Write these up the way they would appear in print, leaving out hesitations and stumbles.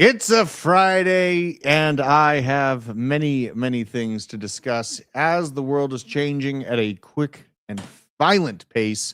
It's a Friday, and I have many, many things to discuss as the world is changing at a quick and violent pace.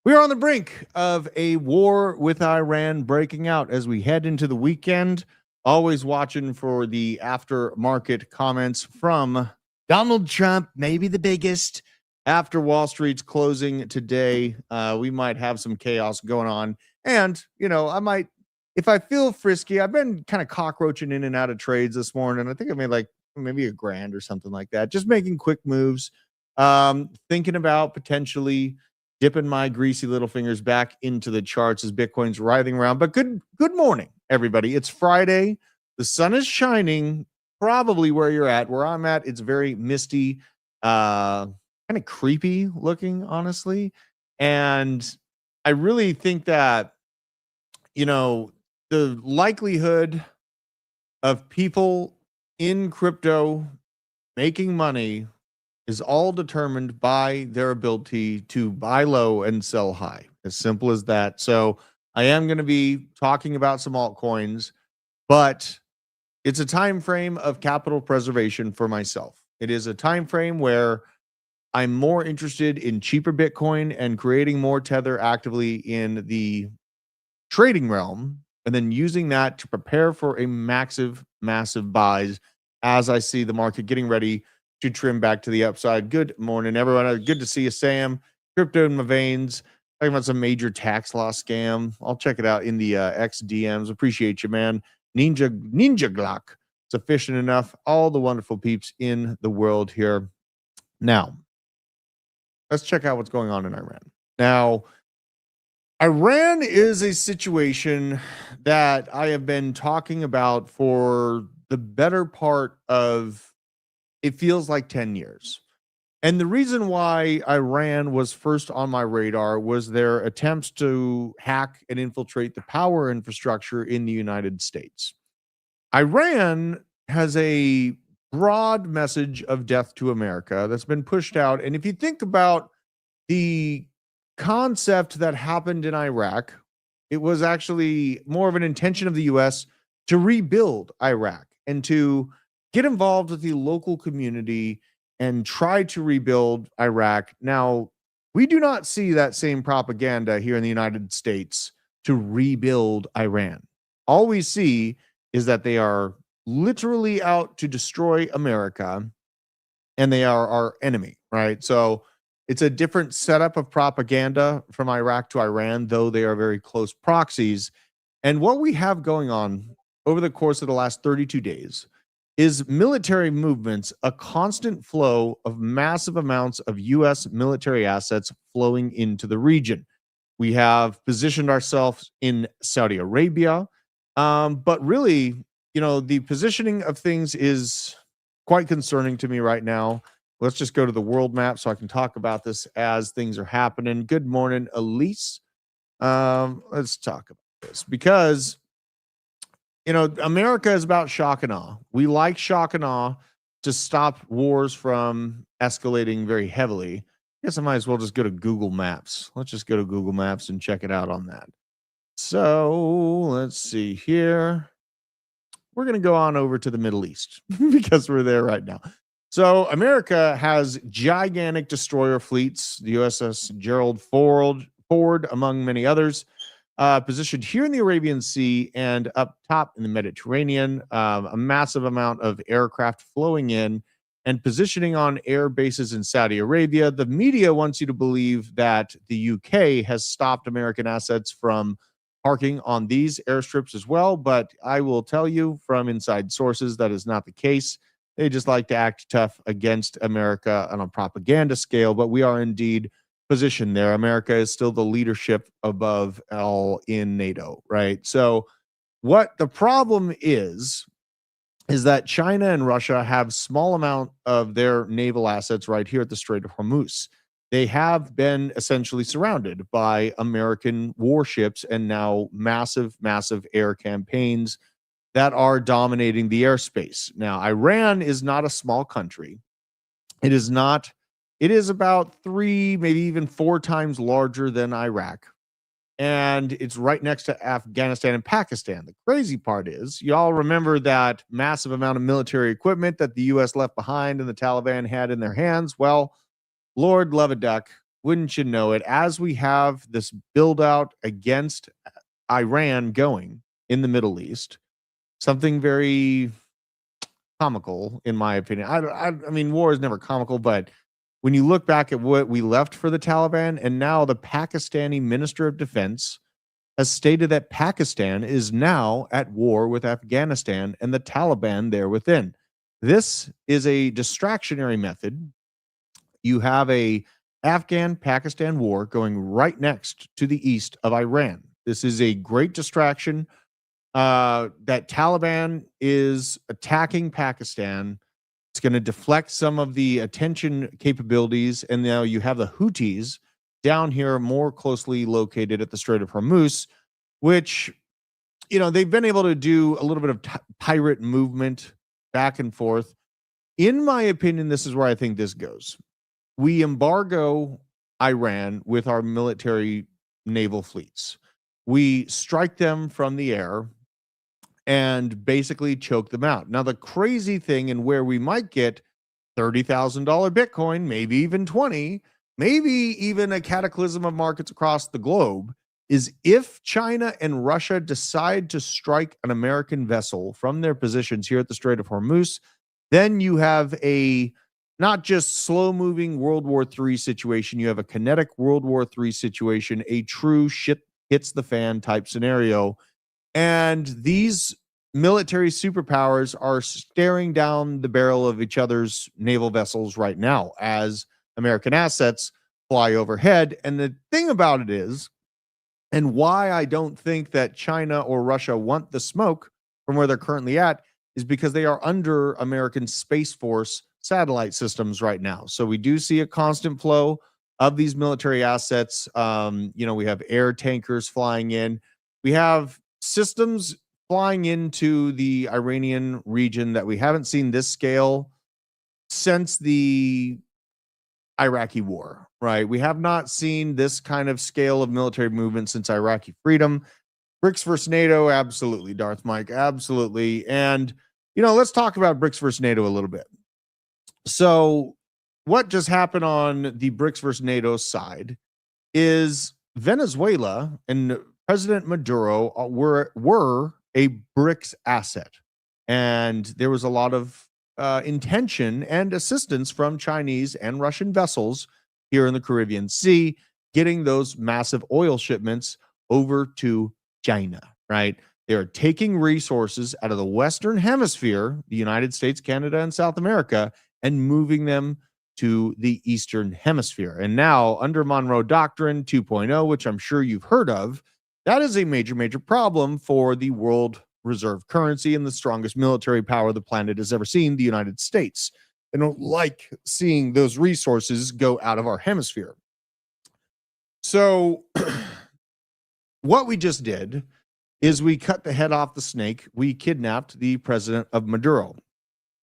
We are on the brink of a war with Iran breaking out as we head into the weekend. Always watching for the aftermarket comments from Donald Trump, maybe the biggest. After Wall Street's closing today, we might have some chaos going on. And, I might if I feel frisky, I've been kind of cockroaching in and out of trades this morning. I think I made like maybe a grand or something like that. Just making quick moves. Thinking about potentially dipping my greasy little fingers back into the charts as Bitcoin's writhing around. But good morning, everybody. It's Friday. The sun is shining. Probably where you're at. Where I'm at, it's very misty, kind of creepy looking, honestly. And I really think that you know the likelihood of people in crypto making money is all determined by their ability to buy low and sell high. As simple as that. So I am going to be talking about some altcoins, but it's a time frame of capital preservation for myself. It is a time frame where I'm more interested in cheaper Bitcoin and creating more tether actively in the trading realm and then using that to prepare for a massive buys as I see the market getting ready to trim back to the upside. Good morning, everyone. Good to see you, Sam. Crypto in my veins. Talking about some major tax law scam. I'll check it out in the X DMs. Appreciate you, man. Ninja Glock. Sufficient enough. All the wonderful peeps in the world here. Now, let's check out what's going on in Iran. Now, Iran is a situation that I have been talking about for the better part of it feels like 10 years. And the reason why Iran was first on my radar was their attempts to hack and infiltrate the power infrastructure in the United States. Iran has a broad message of death to America that's been pushed out. And if you think about the concept that happened in Iraq, it was actually more of an intention of the US to rebuild Iraq and to get involved with the local community and try to rebuild Iraq. Now, we do not see that same propaganda here in the United States to rebuild Iran. All we see is that they are literally out to destroy America and they are our enemy, right? So it's a different setup of propaganda from Iraq to Iran, though they are very close proxies. And what we have going on over the course of the last 32 days is military movements, a constant flow of massive amounts of U.S. military assets flowing into the region. We have positioned ourselves in Saudi Arabia, but really, the positioning of things is quite concerning to me right now. Let's just go to the world map so I can talk about this as things are happening. Good morning, Elise. Let's talk about this because, America is about shock and awe. We like shock and awe to stop wars from escalating very heavily. I guess I might as well just go to Google Maps. Let's just go to Google Maps and check it out on that. So let's see here. We're going to go on over to the Middle East because we're there right now. So America has gigantic destroyer fleets, the USS Gerald Ford, among many others, positioned here in the Arabian Sea and up top in the Mediterranean. A massive amount of aircraft flowing in and positioning on air bases in Saudi Arabia. The media wants you to believe that the UK has stopped American assets from parking on these airstrips as well, but I will tell you from inside sources that is not the case. They just like to act tough against America on a propaganda scale, but we are indeed positioned there. America is still the leadership above all in NATO, right? So what the problem is that China and Russia have small amount of their naval assets right here at the Strait of Hormuz. They have been essentially surrounded by American warships and now massive air campaigns that are dominating the airspace. Now, Iran is not a small country. It is not. It is about 3, maybe even 4 times larger than Iraq. and it's right next to Afghanistan and Pakistan. The crazy part is, y'all remember that massive amount of military equipment that the U.S. left behind and the Taliban had in their hands? Well, Lord love a duck, wouldn't you know it? As we have this build out against Iran going in the Middle East, something very comical, in my opinion. I mean, war is never comical, but when you look back at what we left for the Taliban, and now the Pakistani Minister of Defense has stated that Pakistan is now at war with Afghanistan and the Taliban there within. This is a distractionary method. You have a Afghan-Pakistan war going right next to the east of Iran. This is a great distraction. That Taliban is attacking Pakistan. It's going to deflect some of the attention capabilities. And now you have the Houthis down here more closely located at the Strait of Hormuz, which, they've been able to do a little bit of pirate movement back and forth. In my opinion, this is where I think this goes. We embargo Iran with our military naval fleets. We strike them from the air and basically choke them out. Now, the crazy thing, and where we might get $30,000 Bitcoin, maybe even 20, maybe even a cataclysm of markets across the globe, is if China and Russia decide to strike an American vessel from their positions here at the Strait of Hormuz, then you have a not just slow-moving World War III situation, you have a kinetic World War III situation, a true shit hits the fan type scenario. And these military superpowers are staring down the barrel of each other's naval vessels right now as American assets fly overhead. And the thing about it is, and why I don't think that China or Russia want the smoke from where they're currently at, is because they are under American Space Force satellite systems right now. So we do see a constant flow of these military assets. We have air tankers flying in. We have systems flying into the Iranian region that we haven't seen this scale since the Iraqi war, right? We have not seen this kind of scale of military movement since Iraqi freedom. BRICS versus NATO, absolutely, Darth Mike, absolutely. And, let's talk about BRICS versus NATO a little bit. So what just happened on the BRICS versus NATO side is Venezuela and President Maduro were a BRICS asset. And there was a lot of intention and assistance from Chinese and Russian vessels here in the Caribbean Sea, getting those massive oil shipments over to China, right? They're taking resources out of the Western Hemisphere, the United States, Canada, and South America, and moving them to the Eastern Hemisphere. And now, under Monroe Doctrine 2.0, which I'm sure you've heard of, that is a major, major problem for the world reserve currency and the strongest military power the planet has ever seen, the United States. They don't like seeing those resources go out of our hemisphere. So what we just did is we cut the head off the snake. We kidnapped the president of Maduro.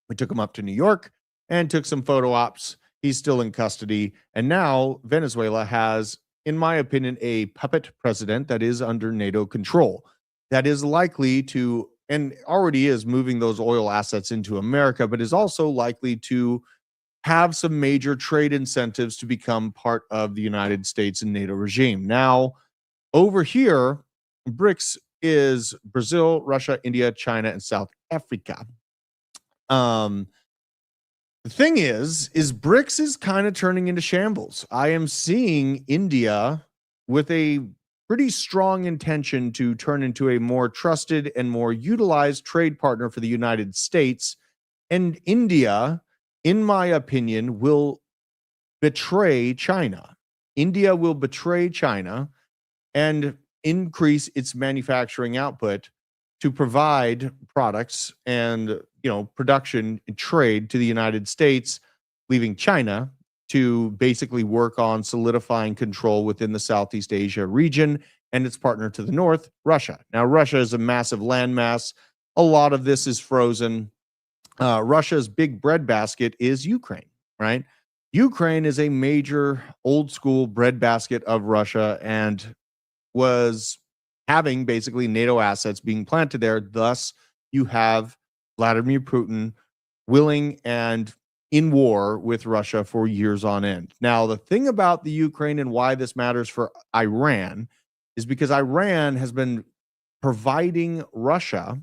We took him up to New York and took some photo ops. He's still in custody. And now Venezuela has, in my opinion, a puppet president that is under NATO control, that is likely to, and already is, moving those oil assets into America, but is also likely to have some major trade incentives to become part of the United States and NATO regime. Now, over here, BRICS is Brazil, Russia, India, China, and South Africa. The thing is BRICS is kind of turning into shambles. I am seeing India with a pretty strong intention to turn into a more trusted and more utilized trade partner for the United States. And India, in my opinion, will betray China. India will betray China and increase its manufacturing output to provide products and production and trade to the United States, leaving China to basically work on solidifying control within the Southeast Asia region and its partner to the north, Russia. Now, Russia is a massive landmass. A lot of this is frozen. Russia's big breadbasket is Ukraine, right? Ukraine is a major old school breadbasket of Russia, and was having basically NATO assets being planted there. Thus, you have Vladimir Putin willing and in war with Russia for years on end. Now, the thing about the Ukraine and why this matters for Iran is because Iran has been providing Russia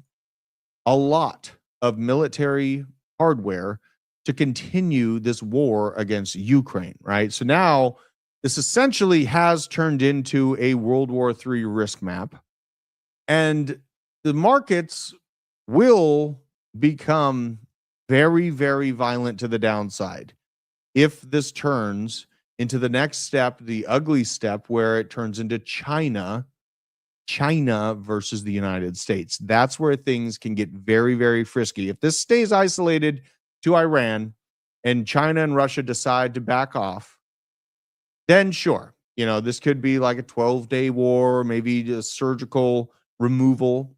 a lot of military hardware to continue this war against Ukraine, right? So now this essentially has turned into a World War III risk map, and the markets will become very, very violent to the downside if this turns into the next step, the ugly step, where it turns into China versus the United States. That's where things can get very, very frisky. If this stays isolated to Iran and China and Russia decide to back off, then sure, this could be like a 12-day war, maybe just surgical removal.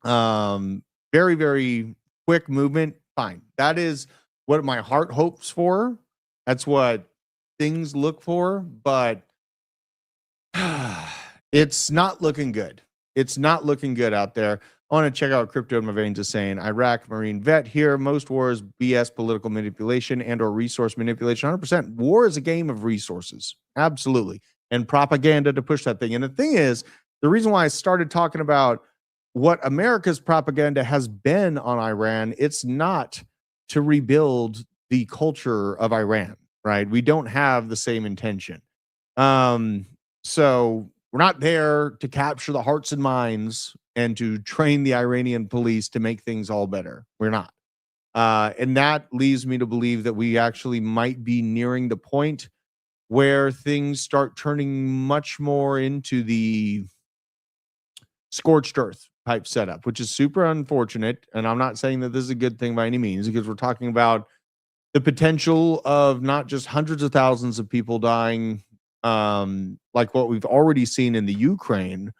Very, very quick movement. Fine. That is what my heart hopes for. That's what things look for, but it's not looking good. It's not looking good out there. I want to check out Crypto in My Veins is saying, Iraq Marine vet here. Most wars, BS, political manipulation and or resource manipulation. 100%. War is a game of resources. Absolutely. And propaganda to push that thing. And the thing is, the reason why I started talking about what America's propaganda has been on Iran, it's not to rebuild the culture of Iran, right? We don't have the same intention. So we're not there to capture the hearts and minds and to train the Iranian police to make things all better. We're not. And that leads me to believe that we actually might be nearing the point where things start turning much more into the scorched earth type setup, which is super unfortunate. And I'm not saying that this is a good thing by any means, because we're talking about the potential of not just hundreds of thousands of people dying, like what we've already seen in the Ukraine,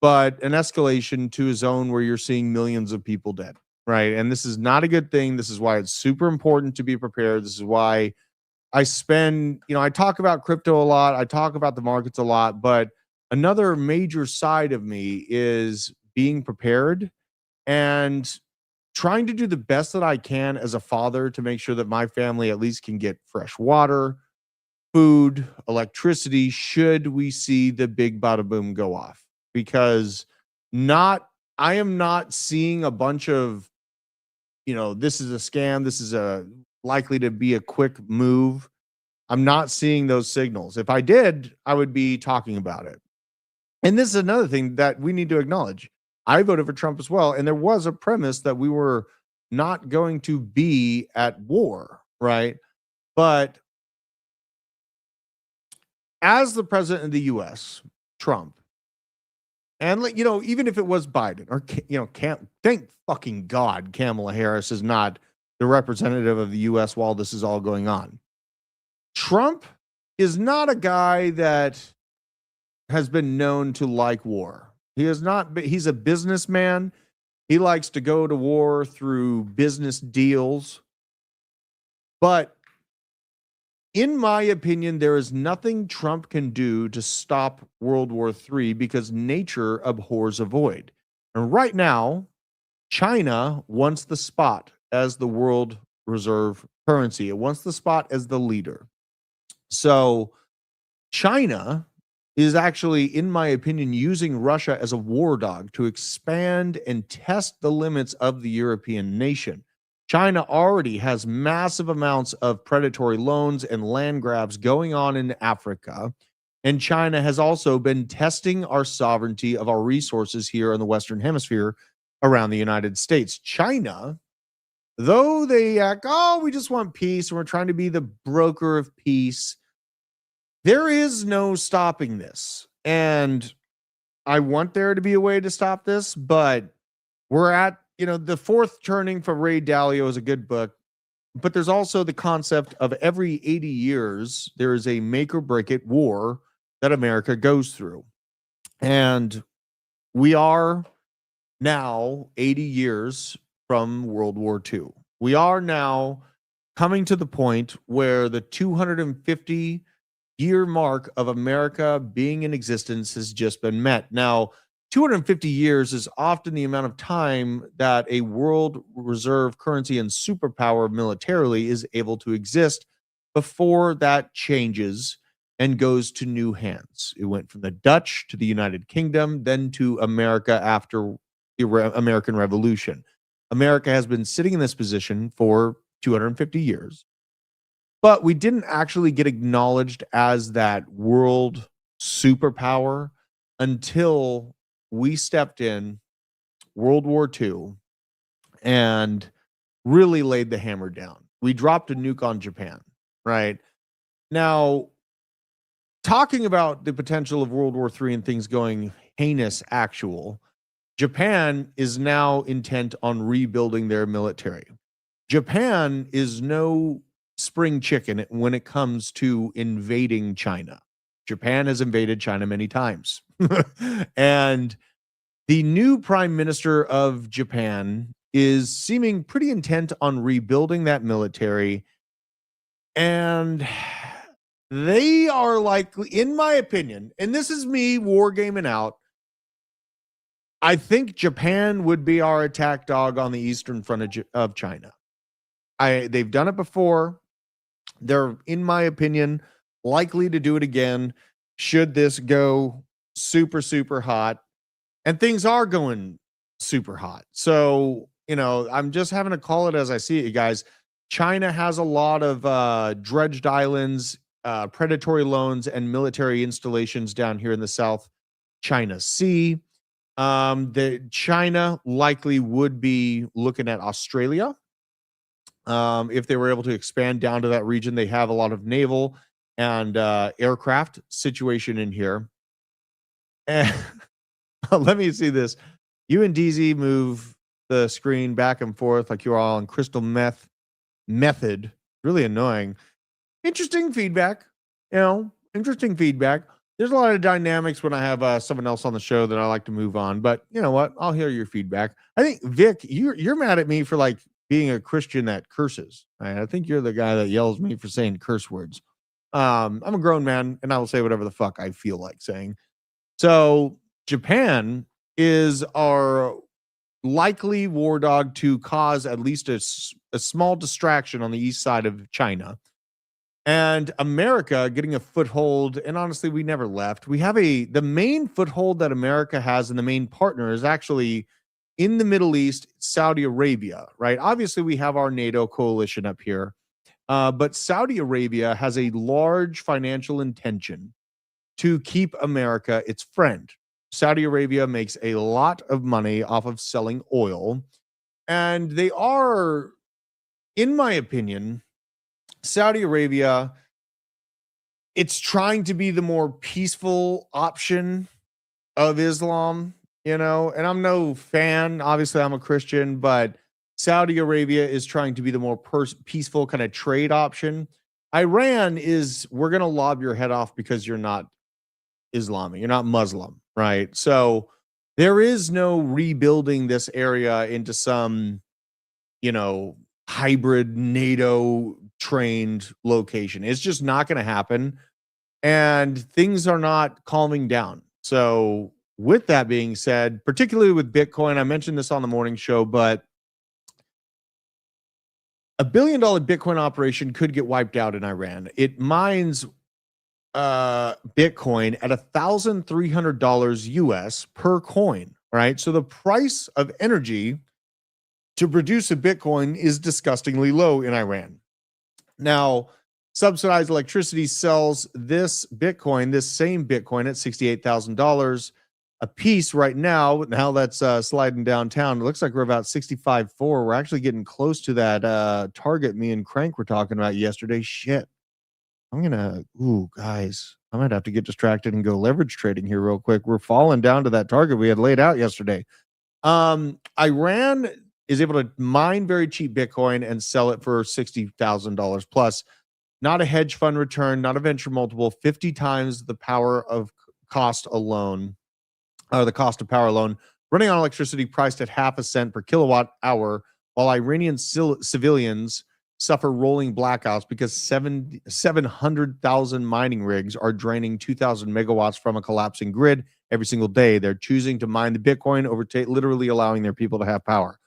but an escalation to a zone where you're seeing millions of people dead, right? And this is not a good thing. This is why it's super important to be prepared. This is why I spend, I talk about crypto a lot. I talk about the markets a lot, but another major side of me is being prepared and trying to do the best that I can as a father to make sure that my family at least can get fresh water, food, electricity, should we see the big bada boom go off. Because I am not seeing a bunch of, this is a scam, this is likely to be a quick move. I'm not seeing those signals. If I did, I would be talking about it. And this is another thing that we need to acknowledge. I voted for Trump as well, and there was a premise that we were not going to be at war, right? But as the president of the U.S., Trump, and even if it was Biden or thank fucking God, Kamala Harris is not the representative of the U.S. while this is all going on. Trump is not a guy that has been known to like war. He is not. He's a businessman. He likes to go to war through business deals. But in my opinion, there is nothing Trump can do to stop World War III because nature abhors a void. And right now, China wants the spot as the world reserve currency. It wants the spot as the leader. So China is actually, in my opinion, using Russia as a war dog to expand and test the limits of the European nation. China already has massive amounts of predatory loans and land grabs going on in Africa. And China has also been testing our sovereignty of our resources here in the Western Hemisphere around the United States. China, though they act, we just want peace and we're trying to be the broker of peace, there is no stopping this. And I want there to be a way to stop this, but we're at, the fourth turning for Ray Dalio is a good book, but there's also the concept of every 80 years, there is a make or break it war that America goes through. And we are now 80 years from World War II. We are now coming to the point where the 250 year mark of America being in existence has just been met. Now, 250 years is often the amount of time that a world reserve currency and superpower militarily is able to exist before that changes and goes to new hands. It went from the Dutch to the United Kingdom, then to America after the American Revolution. America has been sitting in this position for 250 years, but we didn't actually get acknowledged as that world superpower until we stepped in World War II and really laid the hammer down. We dropped a nuke on Japan, right? Now, talking about the potential of World War III and things going heinous actual, Japan is now intent on rebuilding their military. Japan is no spring chicken when it comes to invading China. Japan has invaded China many times. And the new prime minister of Japan is seeming pretty intent on rebuilding that military. And they are likely, in my opinion, and this is me wargaming out, I think Japan would be our attack dog on the eastern front of China. They've done it before. They're, in my opinion, likely to do it again should this go super, super hot. And things are going super hot. So, I'm just having to call it as I see it, you guys. China has a lot of dredged islands, predatory loans, and military installations down here in the South China Sea. The China likely would be looking at Australia. If they were able to expand down to that region, they have a lot of naval and aircraft situation in here. And let me see this. You and DZ move the screen back and forth like you're all on crystal method. Really annoying. Interesting feedback. Interesting feedback. There's a lot of dynamics when I have someone else on the show that I like to move on. But you know what? I'll hear your feedback. I think, Vic, you're mad at me for like being a Christian that curses. Right? I think you're the guy that yells at me for saying curse words. I'm a grown man, and I will say whatever the fuck I feel like saying. So Japan is our likely war dog to cause at least a small distraction on the east side of China. And America getting a foothold, and honestly, we never left. We have the main foothold that America has, and the main partner is actually in the Middle East, Saudi Arabia, right? Obviously, we have our NATO coalition up here, but Saudi Arabia has a large financial intention to keep America its friend. Saudi Arabia makes a lot of money off of selling oil, and they are, in my opinion, Saudi Arabia, it's trying to be the more peaceful option of Islam, and I'm no fan. Obviously, I'm a Christian, but Saudi Arabia is trying to be the more peaceful kind of trade option. Iran is, we're going to lob your head off because you're not Islamic, you're not Muslim, right? So there is no rebuilding this area into some, hybrid NATO trained location. It's just not going to happen. And things are not calming down. So with that being said, particularly with Bitcoin, I mentioned this on the morning show, but $1 billion Bitcoin operation could get wiped out in Iran. It mines Bitcoin at $1,300 US per coin, right? So the price of energy to produce a Bitcoin is disgustingly low in Iran. Now, subsidized electricity sells this same Bitcoin at $68,000 a piece right now. Now that's sliding downtown. It looks like we're about 65.4. We're actually getting close to that target me and Crank were talking about yesterday. Shit. Guys, I might have to get distracted and go leverage trading here real quick. We're falling down to that target we had laid out yesterday. Iran is able to mine very cheap Bitcoin and sell it for $60,000 plus. Not a hedge fund return, not a venture multiple, 50 times the power of cost alone, or the cost of power alone, running on electricity priced at half a cent per kilowatt hour, while Iranian civilians suffer rolling blackouts because 700,000 mining rigs are draining 2,000 megawatts from a collapsing grid every single day. They're choosing to mine the Bitcoin over literally allowing their people to have power.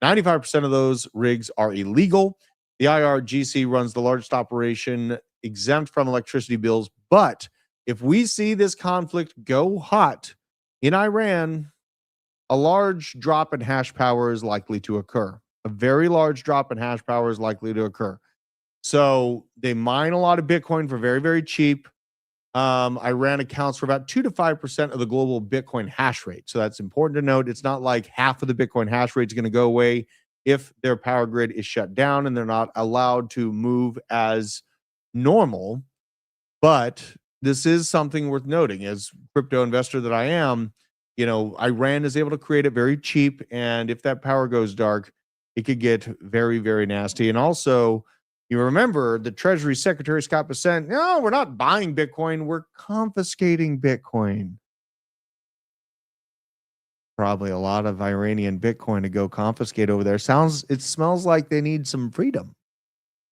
95% of those rigs are illegal. The IRGC runs the largest operation exempt from electricity bills. But if we see this conflict go hot in Iran, a large drop in hash power is likely to occur. A very large drop in hash power is likely to occur. So they mine a lot of Bitcoin for very, very cheap. Iran accounts for about 2 to 5% of the global Bitcoin hash rate. So that's important to note. It's not like half of the Bitcoin hash rate is going to go away if their power grid is shut down and they're not allowed to move as normal. But this is something worth noting. As crypto investor that I am, Iran is able to create it very cheap. And if that power goes dark, it could get very, very nasty. And also, you remember the Treasury Secretary, Scott Bessent, no, we're not buying Bitcoin. We're confiscating Bitcoin. Probably a lot of Iranian Bitcoin to go confiscate over there. It smells like they need some freedom.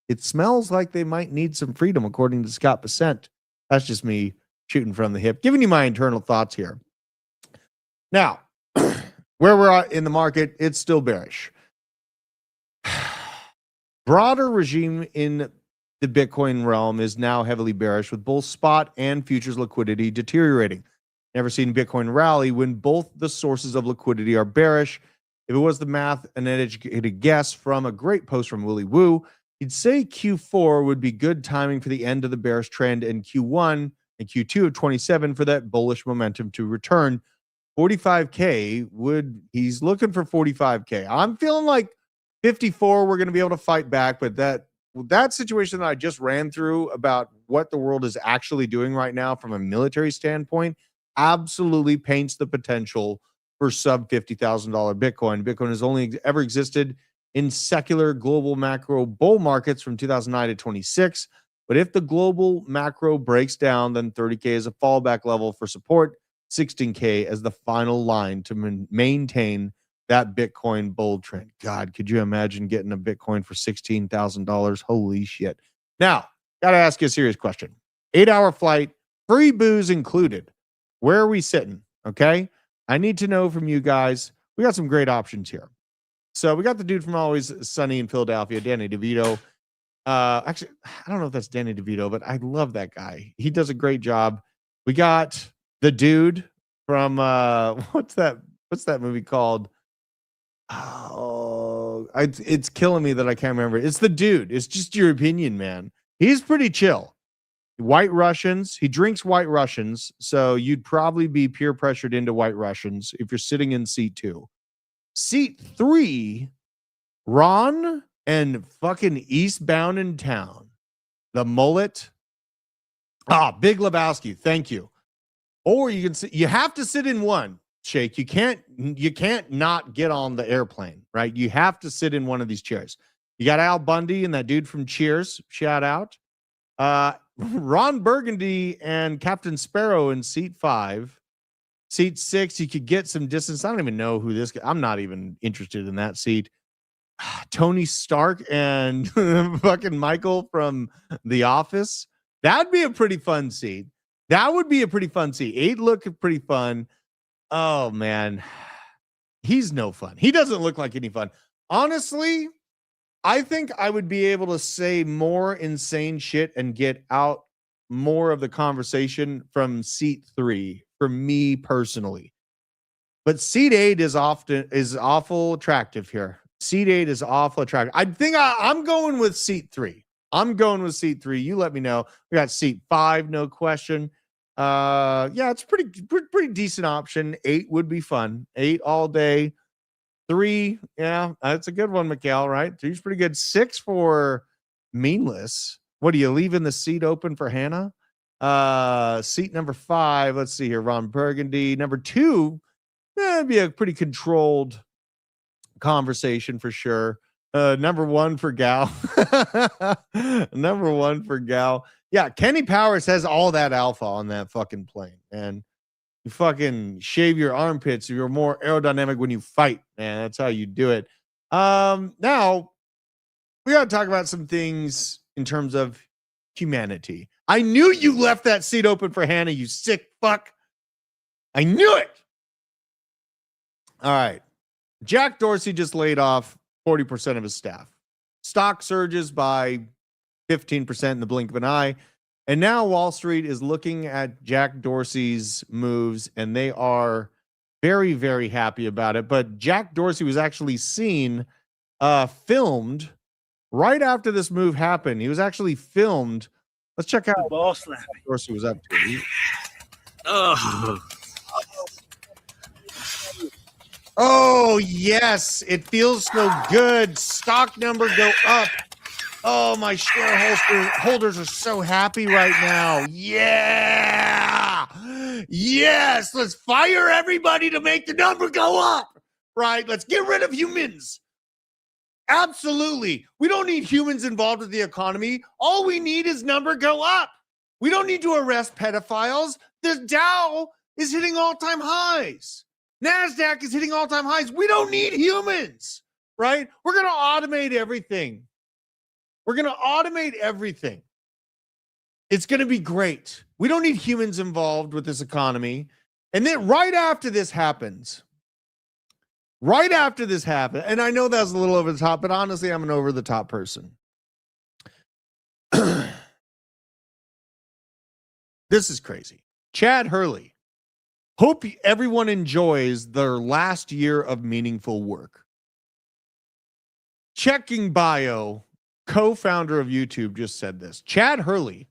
It smells like they might need some freedom, according to Scott Bessent. That's just me shooting from the hip, giving you my internal thoughts here. Now, where we're at in the market, it's still bearish. Broader regime in the Bitcoin realm is now heavily bearish, with both spot and futures liquidity deteriorating. Never seen Bitcoin rally when both the sources of liquidity are bearish. If it was the math, an educated guess from a great post from Willy Woo, he'd say Q4 would be good timing for the end of the bearish trend, and Q1 and Q2 of 27 for that bullish momentum to return. 45K he's looking for 45K. I'm feeling like 54, we're going to be able to fight back, but that situation that I just ran through about what the world is actually doing right now from a military standpoint absolutely paints the potential for sub $50,000 Bitcoin. Bitcoin has only ever existed in secular global macro bull markets from 2009 to 26. But if the global macro breaks down, then 30K is a fallback level for support, 16K as the final line to maintain that Bitcoin bull trend. God, could you imagine getting a Bitcoin for $16,000? Holy shit. Now, got to ask you a serious question. 8-hour flight, free booze included. Where are we sitting? Okay. I need to know from you guys. We got some great options here. So we got the dude from Always Sunny in Philadelphia, Danny DeVito. Actually, I don't know if that's Danny DeVito, but I love that guy. He does a great job. We got the dude from what's that movie called? Oh, it's killing me that I can't remember. It's the dude. It's just your opinion, man. He's pretty chill. White Russians. He drinks White Russians, so you'd probably be peer pressured into White Russians if you're sitting in seat 2. Seat 3, Ron and fucking Eastbound in Town. The mullet. Big Lebowski. Thank you. Or you can sit, you have to sit in one, Shake. You can't not get on the airplane, right? You have to sit in one of these chairs. You got Al Bundy and that dude from Cheers. Shout out. Ron Burgundy and Captain Sparrow in seat 5. Seat 6, you could get some distance. I don't even know who this guy. I'm not even interested in that seat. Tony Stark and fucking Michael from The Office. That'd be a pretty fun seat. That would be a pretty fun seat. 8 looked pretty fun. Oh, man. He's no fun. He doesn't look like any fun. Honestly, I think I would be able to say more insane shit and get out more of the conversation from seat 3 for me personally. But seat 8 is awful attractive here. Seat 8 is awful attractive. I think I'm going with seat 3. I'm going with seat 3. You let me know. We got seat 5, no question. Yeah, it's pretty decent option. 8 would be fun. 8 all day. 3, yeah, that's a good one, Mikhail, right? 3's pretty good. 6 for meaningless. What are you leaving the seat open for Hannah? Seat number 5. Let's see here. Ron Burgundy. Number 2, that'd be a pretty controlled conversation for sure. Number 1 for Gal. Number 1 for Gal. Yeah, Kenny Powers has all that alpha on that fucking plane, and you fucking shave your armpits. You're more aerodynamic when you fight, man. That's how you do it. Now, we got to talk about some things in terms of humanity. I knew you left that seat open for Hannah, you sick fuck. I knew it. All right. Jack Dorsey just laid off 40% of his staff. Stock surges by 15% in the blink of an eye. And now Wall Street is looking at Jack Dorsey's moves, and they are very, very happy about it. But Jack Dorsey was actually seen, filmed right after this move happened. He was actually filmed. Let's check out what Dorsey was up to. Oh, yes. It feels so good. Stock number go up. Oh, my shareholders are so happy right now. Yeah. Yes. Let's fire everybody to make the number go up. Right? Let's get rid of humans. Absolutely. We don't need humans involved with the economy. All we need is number go up. We don't need to arrest pedophiles. The Dow is hitting all-time highs. NASDAQ is hitting all-time highs. We don't need humans, right? We're going to automate everything. We're going to automate everything. It's going to be great. We don't need humans involved with this economy. And then right after this happens, and I know that was a little over the top, but honestly, I'm an over-the-top person. This is crazy. Chad Hurley. Hope everyone enjoys their last year of meaningful work. Checking bio, co-founder of YouTube just said this. Chad Hurley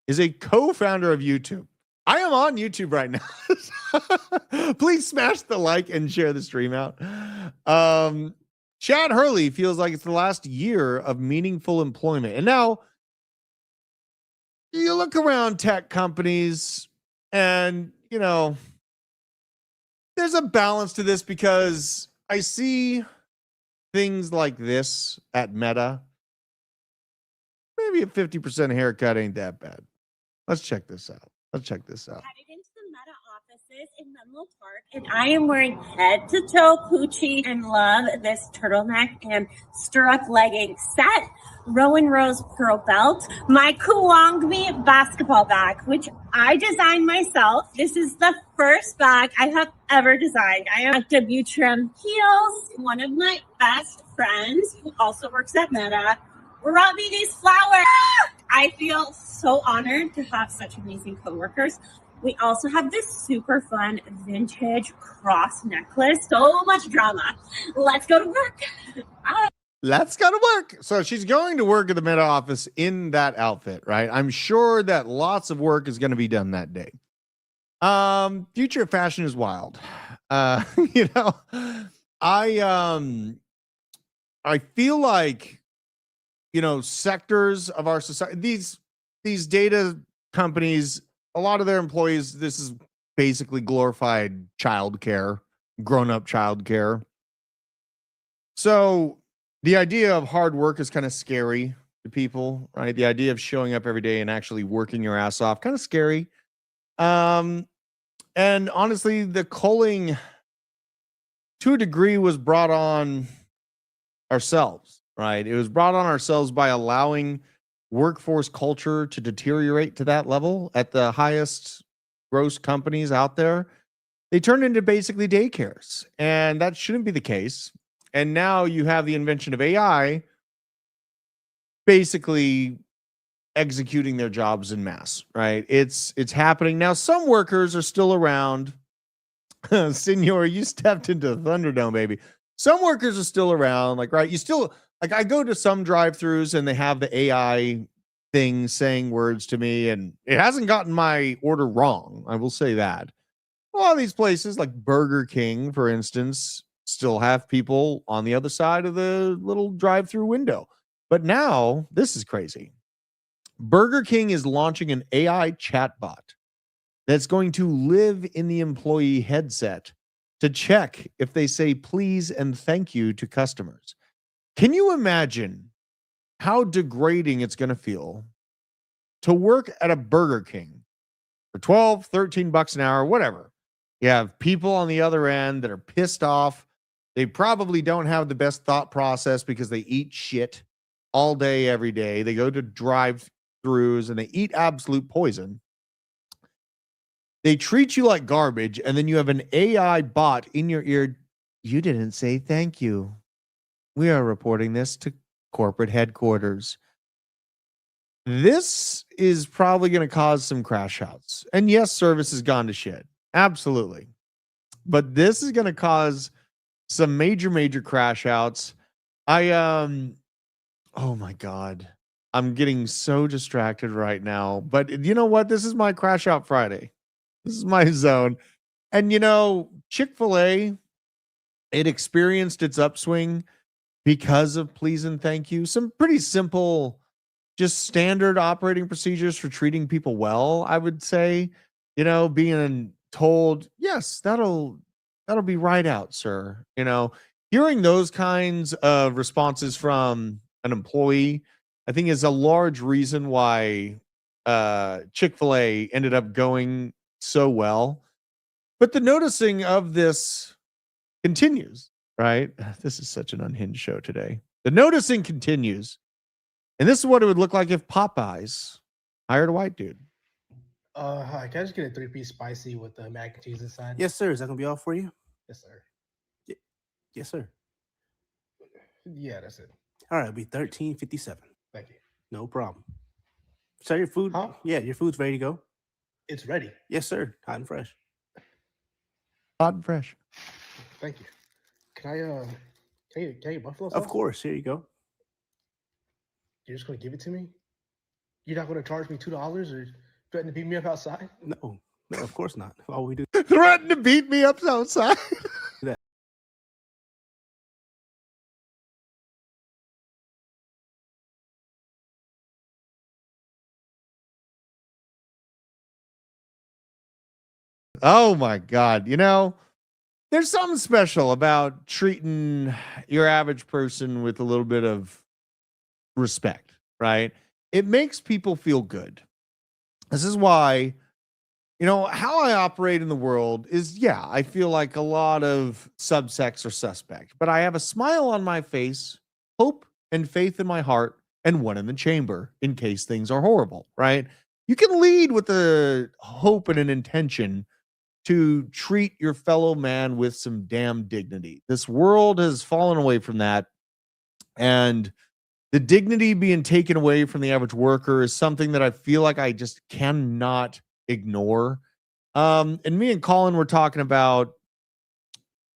is a co-founder of YouTube. I am on YouTube right now. Please smash the like and share the stream out. Chad Hurley feels like it's the last year of meaningful employment. And now you look around tech companies and, you know, there's a balance to this because I see things like this at Meta. Maybe a 50% haircut ain't that bad. Let's check this out. Headed into the Meta offices in Menlo Park, and I am wearing head to toe Gucci and love this turtleneck and stirrup legging set, Rowan Rose pearl belt, my Kuwangmi basketball bag, which I designed myself. This is the first bag I have ever designed. I am W Trim heels. One of my best friends who also works at Meta brought me these flowers. I feel so honored to have such amazing coworkers. We also have this super fun vintage cross necklace. So much drama. Let's go to work. Let's go to work. So she's going to work at the Meta office in that outfit, right? I'm sure that lots of work is going to be done that day. Future of fashion is wild. You know, I feel like, you know, sectors of our society, these data companies, a lot of their employees, this is basically glorified childcare, grown-up childcare. So the idea of hard work is kind of scary to people, right? The idea of showing up every day and actually working your ass off, kind of scary. And honestly, the culling to a degree was brought on ourselves, right? It was brought on ourselves by allowing workforce culture to deteriorate to that level at the highest gross companies out there. They turned into basically daycares, and that shouldn't be the case. And now you have the invention of AI basically executing their jobs in mass, right? It's happening. Now, some workers are still around. Senor, you stepped into the Thunderdome, baby. Some workers are still around, like, right? You still, like, I go to some drive-thrus and they have the AI thing saying words to me, and it hasn't gotten my order wrong. I will say that. A lot of these places, like Burger King, for instance, still have people on the other side of the little drive-through window. But now, this is crazy. Burger King is launching an AI chatbot that's going to live in the employee headset to check if they say please and thank you to customers. Can you imagine how degrading it's going to feel to work at a Burger King for 12, 13 bucks an hour, whatever? You have people on the other end that are pissed off. They probably don't have the best thought process because they eat shit. all day, every day. They go to drive-throughs and they eat absolute poison. They treat you like garbage, and then you have an AI bot in your ear. You didn't say thank you. We are reporting this to corporate headquarters. This is probably going to cause some crash outs. And yes, service has gone to shit. Absolutely. But this is going to cause some major crash outs. Oh my God. I'm getting so distracted right now. But you know what? This is my crash out Friday. This is my zone. And Chick-fil-A, it experienced its upswing because of please and thank you. Some pretty simple, just standard operating procedures for treating people well, I would say. Being told, yes, that'll be right out, sir. Hearing those kinds of responses from an employee, I think is a large reason why Chick-fil-A ended up going so well. But the noticing of this continues, right? This is such an unhinged show today. The noticing continues. And this is what it would look like if Popeyes hired a white dude. Hi, can I just get a 3-piece spicy with the mac and cheese inside? Yes, sir. Is that gonna be all for you? Yes, sir. Yes, sir. Yeah, that's it. All right, it'll be $13.57. Thank you. No problem. Sir, your food. Huh? Yeah, your food's ready to go. It's ready. Yes, sir. Hot and fresh. Hot and fresh. Thank you. Can I can you buffalo sauce? Of course. Here you go. You're just gonna give it to me? You're not gonna charge me $2 or threaten to beat me up outside? No, of course not. All we do. Threatened to beat me up outside. Oh my God. There's something special about treating your average person with a little bit of respect, right? It makes people feel good. This is why, how I operate in the world is, I feel like a lot of subsects are suspect, but I have a smile on my face, hope and faith in my heart, and one in the chamber in case things are horrible, right? You can lead with a hope and an intention to treat your fellow man with some damn dignity. This world has fallen away from that. And the dignity being taken away from the average worker is something that I feel like I just cannot ignore. And me and Colin were talking about,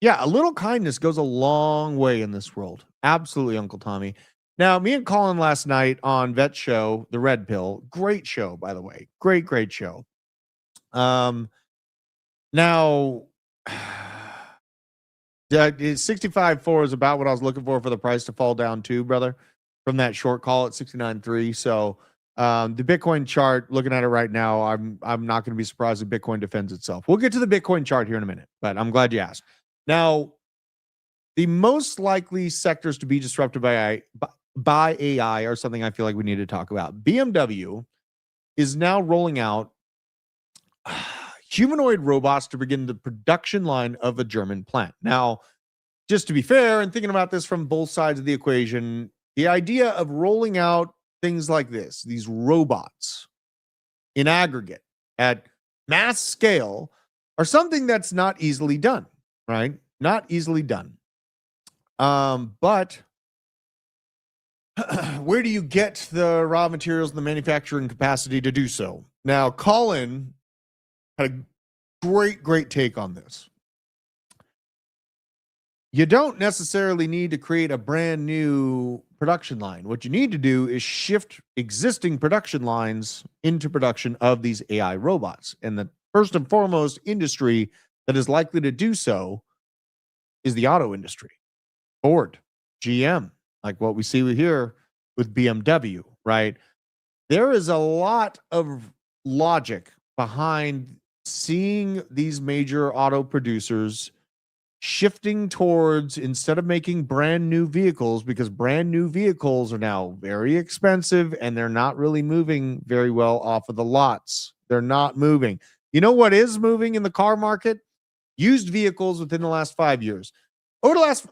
a little kindness goes a long way in this world. Absolutely, Uncle Tommy. Now, me and Colin last night on Vet Show, The Red Pill, great show, by the way. Great show. Now, 65.4 is about what I was looking for the price to fall down to, brother, from that short call at 69.3. So the Bitcoin chart, looking at it right now, I'm not going to be surprised if Bitcoin defends itself. We'll get to the Bitcoin chart here in a minute, but I'm glad you asked. Now, the most likely sectors to be disrupted by AI are something I feel like we need to talk about. BMW is now rolling out humanoid robots to begin the production line of a German plant. Now, just to be fair, and thinking about this from both sides of the equation, the idea of rolling out things like this, these robots in aggregate at mass scale, are something that's not easily done, right? Not easily done. But where do you get the raw materials and the manufacturing capacity to do so? Now, Colin had a great take on this. You don't necessarily need to create a brand new production line. What you need to do is shift existing production lines into production of these AI robots. And the first and foremost industry that is likely to do so is the auto industry. Ford, GM, like what we see here with BMW, right? There is a lot of logic behind seeing these major auto producers shifting towards, instead of making brand new vehicles, because brand new vehicles are now very expensive and they're not really moving very well off of the lots. They're not moving. You know what is moving in the car market? Used vehicles within the last 5 years. Over the last,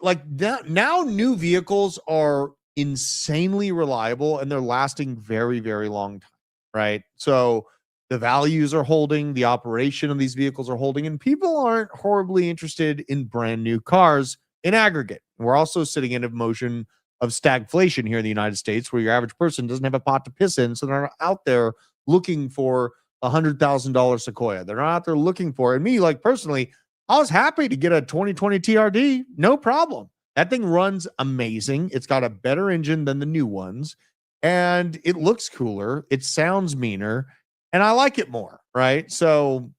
now new vehicles are insanely reliable and they're lasting very, very long time, right? So the values are holding, the operation of these vehicles are holding, and people aren't horribly interested in brand new cars in aggregate. We're also sitting in a motion of stagflation here in the United States, where your average person doesn't have a pot to piss in, so they're not out there looking for $100,000 Sequoia. They're not out there looking for it. And me, like personally, I was happy to get a 2020 TRD, no problem. That thing runs amazing. It's got a better engine than the new ones, and it looks cooler. It sounds meaner, and I like it more, right? So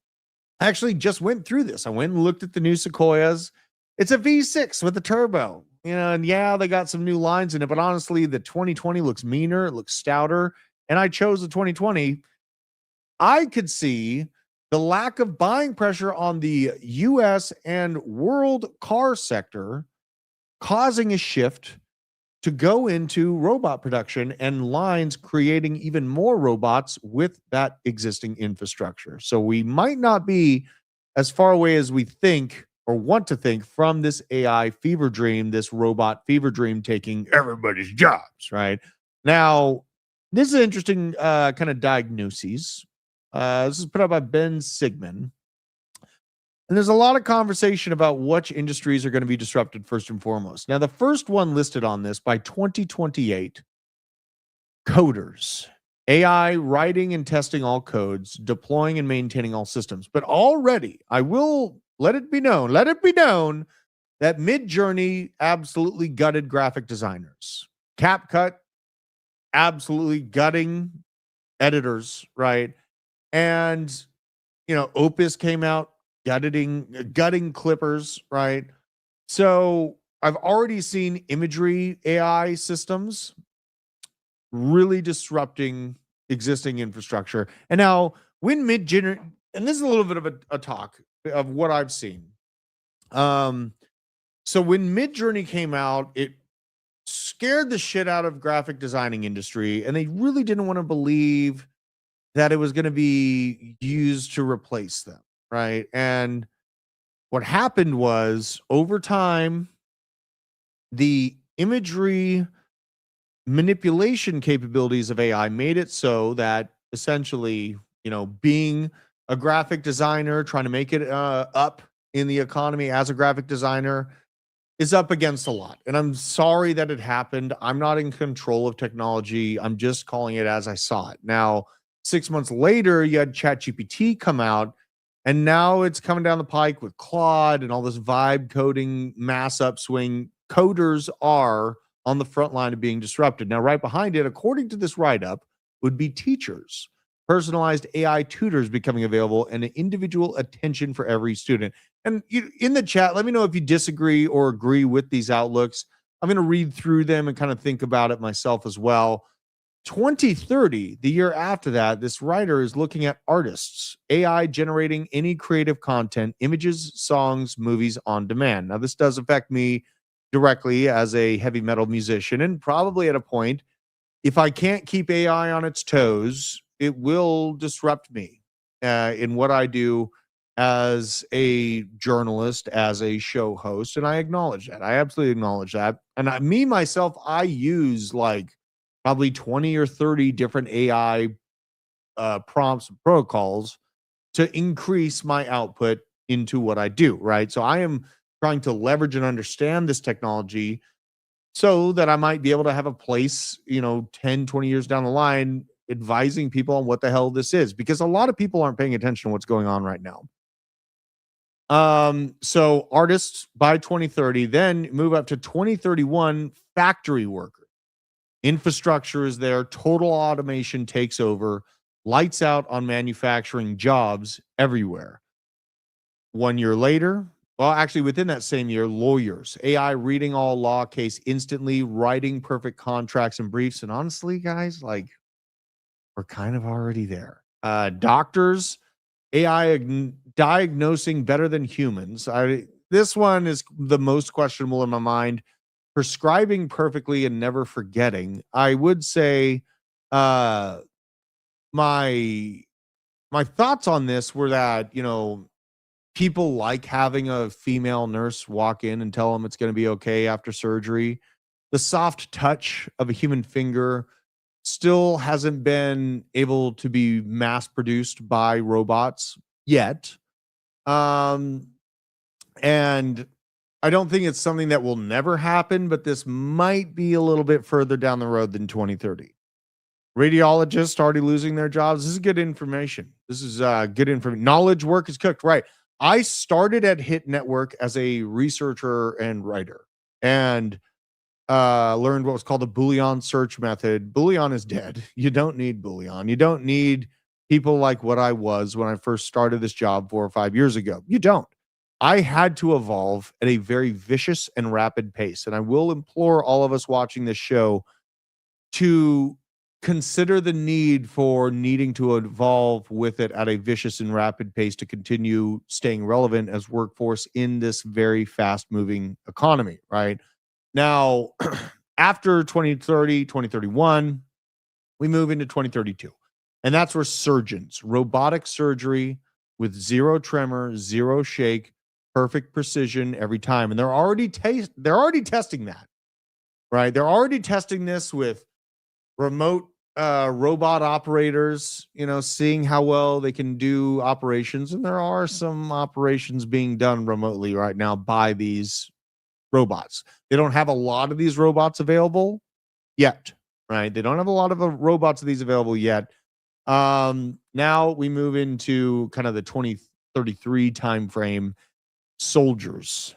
I actually just went through this. I went and looked at the new Sequoias. It's a V6 with a turbo, and yeah, they got some new lines in it, but honestly, the 2020 looks meaner, it looks stouter, and I chose the 2020. I could see the lack of buying pressure on the US and world car sector causing a shift to go into robot production and lines creating even more robots with that existing infrastructure. So we might not be as far away as we think or want to think from this AI fever dream, this robot fever dream taking everybody's jobs, right? Now, this is an interesting kind of diagnosis. This is put out by Ben Sigman. And there's a lot of conversation about which industries are going to be disrupted first and foremost. Now, the first one listed on this by 2028, coders, AI writing and testing all codes, deploying and maintaining all systems. But already, I will let it be known that Midjourney absolutely gutted graphic designers. CapCut absolutely gutting editors, right? And, Opus came out gutting clippers, right? So I've already seen imagery AI systems really disrupting existing infrastructure. And now when Midjourney, and this is a little bit of a talk of what I've seen. So when Midjourney came out, it scared the shit out of graphic designing industry, and they really didn't want to believe that it was going to be used to replace them, right? And what happened was, over time, the imagery manipulation capabilities of AI made it so that essentially, being a graphic designer, trying to make it up in the economy as a graphic designer is up against a lot. And I'm sorry that it happened. I'm not in control of technology. I'm just calling it as I saw it. Now, 6 months later, you had ChatGPT come out, and now it's coming down the pike with Claude and all this vibe coding mass upswing. Coders are on the front line of being disrupted. Now, right behind it, according to this write-up, would be teachers. Personalized AI tutors becoming available and an individual attention for every student. And in the chat, let me know if you disagree or agree with these outlooks. I'm going to read through them and kind of think about it myself as well. 2030, the year after that, this writer is looking at artists, AI generating any creative content, images, songs, movies on demand. Now, this does affect me directly as a heavy metal musician, and probably at a point, if I can't keep AI on its toes, it will disrupt me in what I do as a journalist, as a show host, and I acknowledge that. I absolutely acknowledge that. And myself, I use like probably 20 or 30 different AI prompts and protocols to increase my output into what I do, right? So I am trying to leverage and understand this technology so that I might be able to have a place, 10, 20 years down the line, advising people on what the hell this is, because a lot of people aren't paying attention to what's going on right now. So artists by 2030, then move up to 2031, factory workers. Infrastructure is there, total automation takes over, lights out on manufacturing jobs everywhere. 1 year later, well, actually within that same year, lawyers, AI reading all law case instantly, writing perfect contracts and briefs. And honestly, guys, like, we're kind of already there. Doctors, AI diagnosing better than humans. This one is the most questionable in my mind. Prescribing perfectly and never forgetting. I would say my thoughts on this were that, people like having a female nurse walk in and tell them it's going to be okay after surgery. the soft touch of a human finger still hasn't been able to be mass produced by robots yet. And I don't think it's something that will never happen, but this might be a little bit further down the road than 2030. Radiologists already losing their jobs. This is good information. This is good information. Knowledge work is cooked. Right. I started at Hit Network as a researcher and writer and learned what was called the Boolean search method. Boolean is dead. You don't need Boolean. You don't need people like what I was when I first started this job 4 or 5 years ago. You don't. I had to evolve at a very vicious and rapid pace. And I will implore all of us watching this show to consider the need for needing to evolve with it at a vicious and rapid pace to continue staying relevant as workforce in this very fast moving economy, right? Now, after 2030, 2031, we move into 2032. And that's where surgeons, robotic surgery with zero tremor, zero shake, perfect precision every time. And they're already testing that, right? They're already testing this with remote robot operators, seeing how well they can do operations. And there are some operations being done remotely right now by these robots. They don't have a lot of these robots available yet, right? They don't have a lot of robots of these available yet. Now we move into kind of the 2033 timeframe. Soldiers,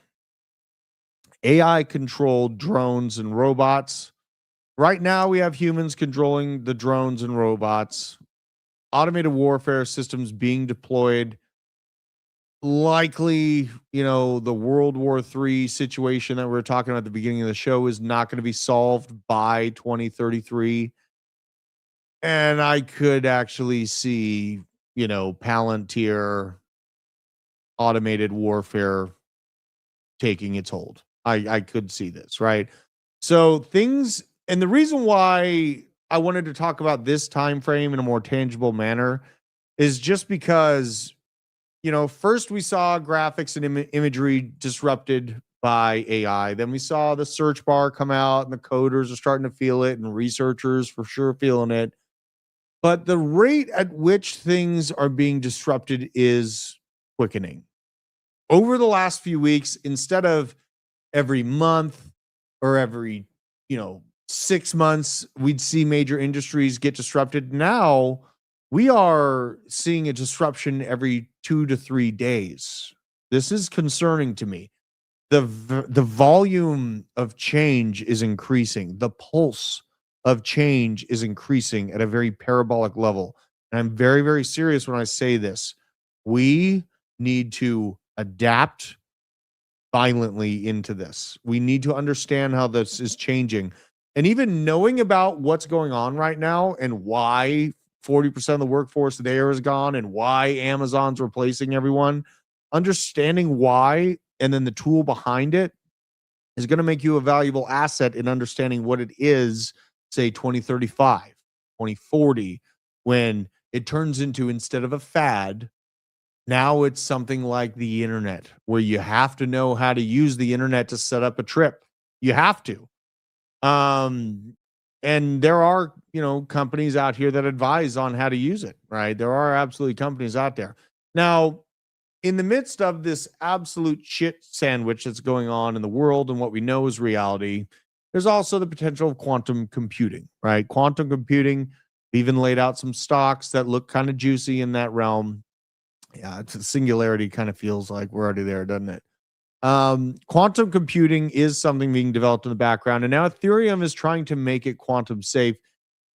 AI controlled drones and robots. Right now we have humans controlling the drones and robots. Automated warfare systems being deployed. Likely, the World War III situation that we were talking about at the beginning of the show is not going to be solved by 2033. And I could actually see, Palantir automated warfare taking its hold. I could see this, right? So things, and the reason why I wanted to talk about this time frame in a more tangible manner is just because, first we saw graphics and imagery disrupted by AI. Then we saw the search bar come out and the coders are starting to feel it and researchers for sure feeling it. But the rate at which things are being disrupted is quickening. Over the last few weeks, instead of every month or every, 6 months, we'd see major industries get disrupted. Now we are seeing a disruption every 2 to 3 days. This is concerning to me. The volume of change is increasing. The pulse of change is increasing at a very parabolic level. And I'm very, very serious when I say this. We need to adapt violently into this. We need to understand how this is changing. And even knowing about what's going on right now and why 40% of the workforce there is gone and why Amazon's replacing everyone, understanding why and then the tool behind it is going to make you a valuable asset in understanding what it is, say 2035, 2040, when it turns into, instead of a fad, now it's something like the internet, where you have to know how to use the internet to set up a trip. You have to. And there are, companies out here that advise on how to use it, right? There are absolutely companies out there. Now, in the midst of this absolute shit sandwich that's going on in the world and what we know is reality, there's also the potential of quantum computing, right? Quantum computing, even laid out some stocks that look kind of juicy in that realm. Yeah, it's a singularity, kind of feels like we're already there, doesn't it? Quantum computing is something being developed in the background, and now Ethereum is trying to make it quantum safe.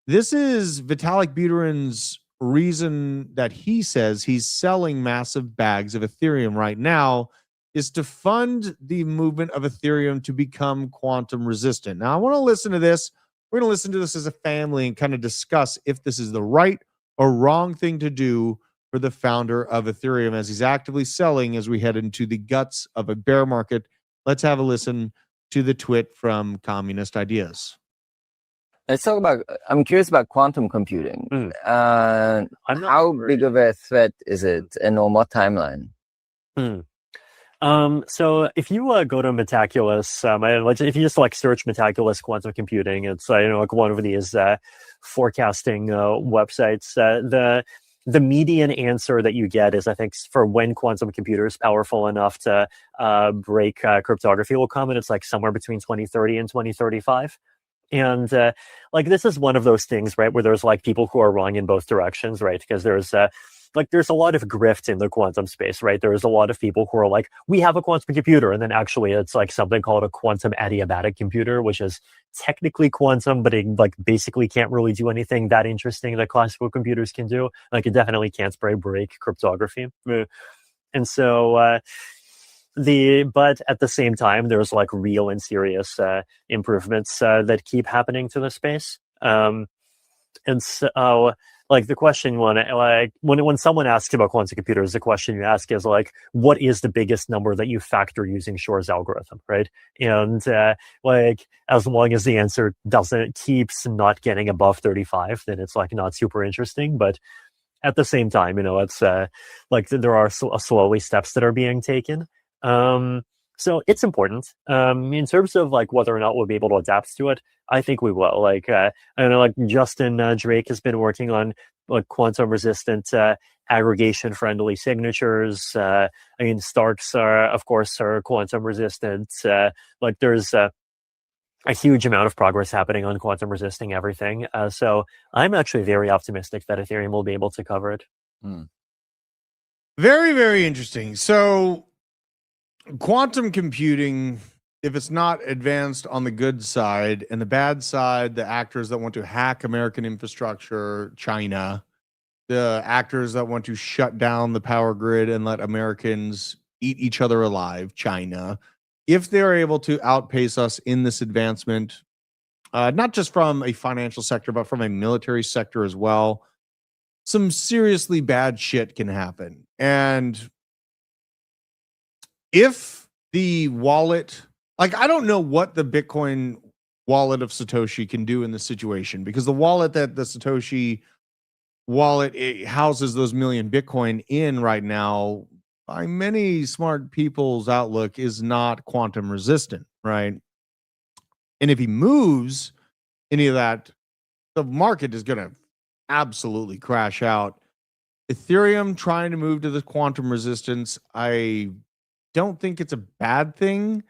This is Vitalik Buterin's reason that he says he's selling massive bags of Ethereum right now, is to fund the movement of Ethereum to become quantum resistant. Now, I want to listen to this. We're going to listen to this as a family and kind of discuss if this is the right or wrong thing to do for the founder of Ethereum as he's actively selling as we head into the guts of a bear market. Let's have a listen to the twit from Communist Ideas. Let's talk about, I'm curious about quantum computing. How big of a threat is it and on what timeline? So if you go to Metaculus, if you just like search Metaculus quantum computing, it's like one of these forecasting websites. The median answer that you get is, I think, for when quantum computers powerful enough to break cryptography will come, and it's like somewhere between 2030 and 2035. And like this is one of those things, right, where there's like people who are wrong in both directions, right? Because there's a lot of grift in the quantum space, right? There's a lot of people who are like, we have a quantum computer, and then actually it's like something called a quantum adiabatic computer, which is technically quantum, but it like basically can't really do anything that interesting that classical computers can do. Like it definitely can't break cryptography. And so but at the same time, there's like real and serious improvements that keep happening to the space. And so like the question when someone asks about quantum computers, the question you ask is like, what is the biggest number that you factor using Shor's algorithm, right? And like as long as the answer keeps not getting above 35, then it's like not super interesting. But at the same time, it's like there are slowly steps that are being taken. So it's important. In terms of like whether or not we'll be able to adapt to it, I think we will. Like I know, like Justin Drake has been working on like quantum resistant aggregation friendly signatures. I mean, Starks are quantum resistant. Like there's a huge amount of progress happening on quantum resisting everything. So I'm actually very optimistic that Ethereum will be able to cover it. Very, very interesting. So quantum computing, if it's not advanced on the good side, and the bad side, the actors that want to hack American infrastructure, China, the actors that want to shut down the power grid and let Americans eat each other alive, China, if they're able to outpace us in this advancement, not just from a financial sector, but from a military sector as well, some seriously bad shit can happen. And if the wallet, like, I don't know what the Bitcoin wallet of Satoshi can do in this situation, because the wallet that the Satoshi wallet houses those million Bitcoin in right now, by many smart people's outlook, is not quantum resistant, right? And if he moves any of that, the market is going to absolutely crash out. Ethereum trying to move to the quantum resistance, I don't think it's a bad thing.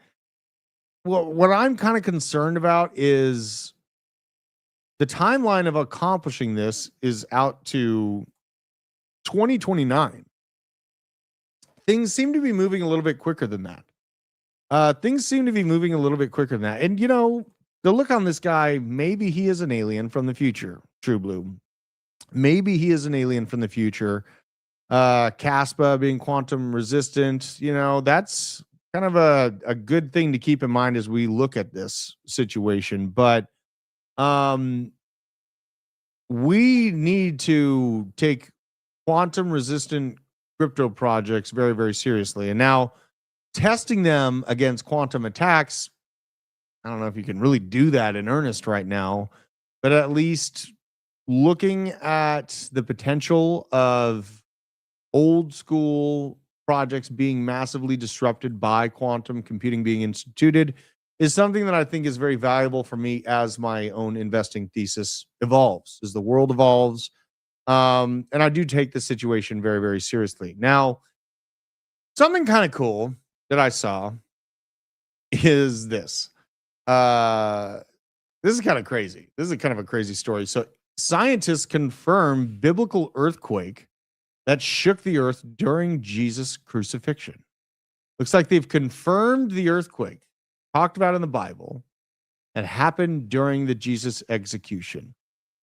Well, what I'm kind of concerned about is the timeline of accomplishing this is out to 2029. Things seem to be moving a little bit quicker than that. And, you know, the look on this guy, maybe he is an alien from the future, True Blue. Maybe he is an alien from the future. Caspa being quantum resistant, you know, that's kind of a good thing to keep in mind as we look at this situation. But we need to take quantum resistant crypto projects very, very seriously. And now testing them against quantum attacks, I don't know if you can really do that in earnest right now, but at least looking at the potential of old school projects being massively disrupted by quantum computing being instituted is something that I think is very valuable for me as my own investing thesis evolves, as the world evolves. And I do take the situation very, very seriously. Now, something kind of cool that I saw is this. This is kind of crazy. This is kind of a crazy story. So scientists confirm biblical earthquake that shook the earth during Jesus' crucifixion. Looks like they've confirmed the earthquake talked about in the Bible that happened during the Jesus execution.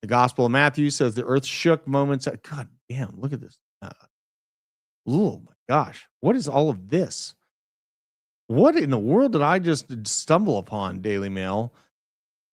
The Gospel of Matthew says the earth shook moments. God damn, look at this. Oh my gosh. What is all of this? What in the world did I just stumble upon, Daily Mail?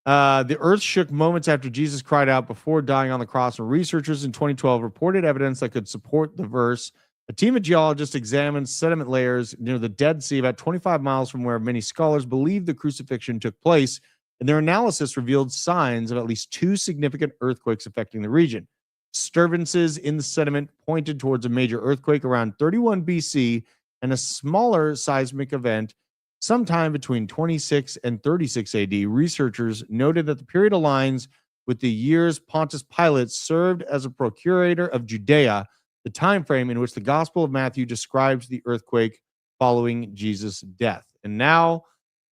The earth shook moments after Jesus cried out before dying on the cross, and researchers in 2012 reported evidence that could support the verse. A team of geologists examined sediment layers near the Dead Sea, about 25 miles from where many scholars believe the crucifixion took place, and their analysis revealed signs of at least 2 significant earthquakes affecting the region. Disturbances in the sediment pointed towards a major earthquake around 31 BC and a smaller seismic event sometime between 26 and 36 AD. Researchers noted that the period aligns with the years Pontius Pilate served as a procurator of Judea, the time frame in which the Gospel of Matthew describes the earthquake following Jesus' death. And now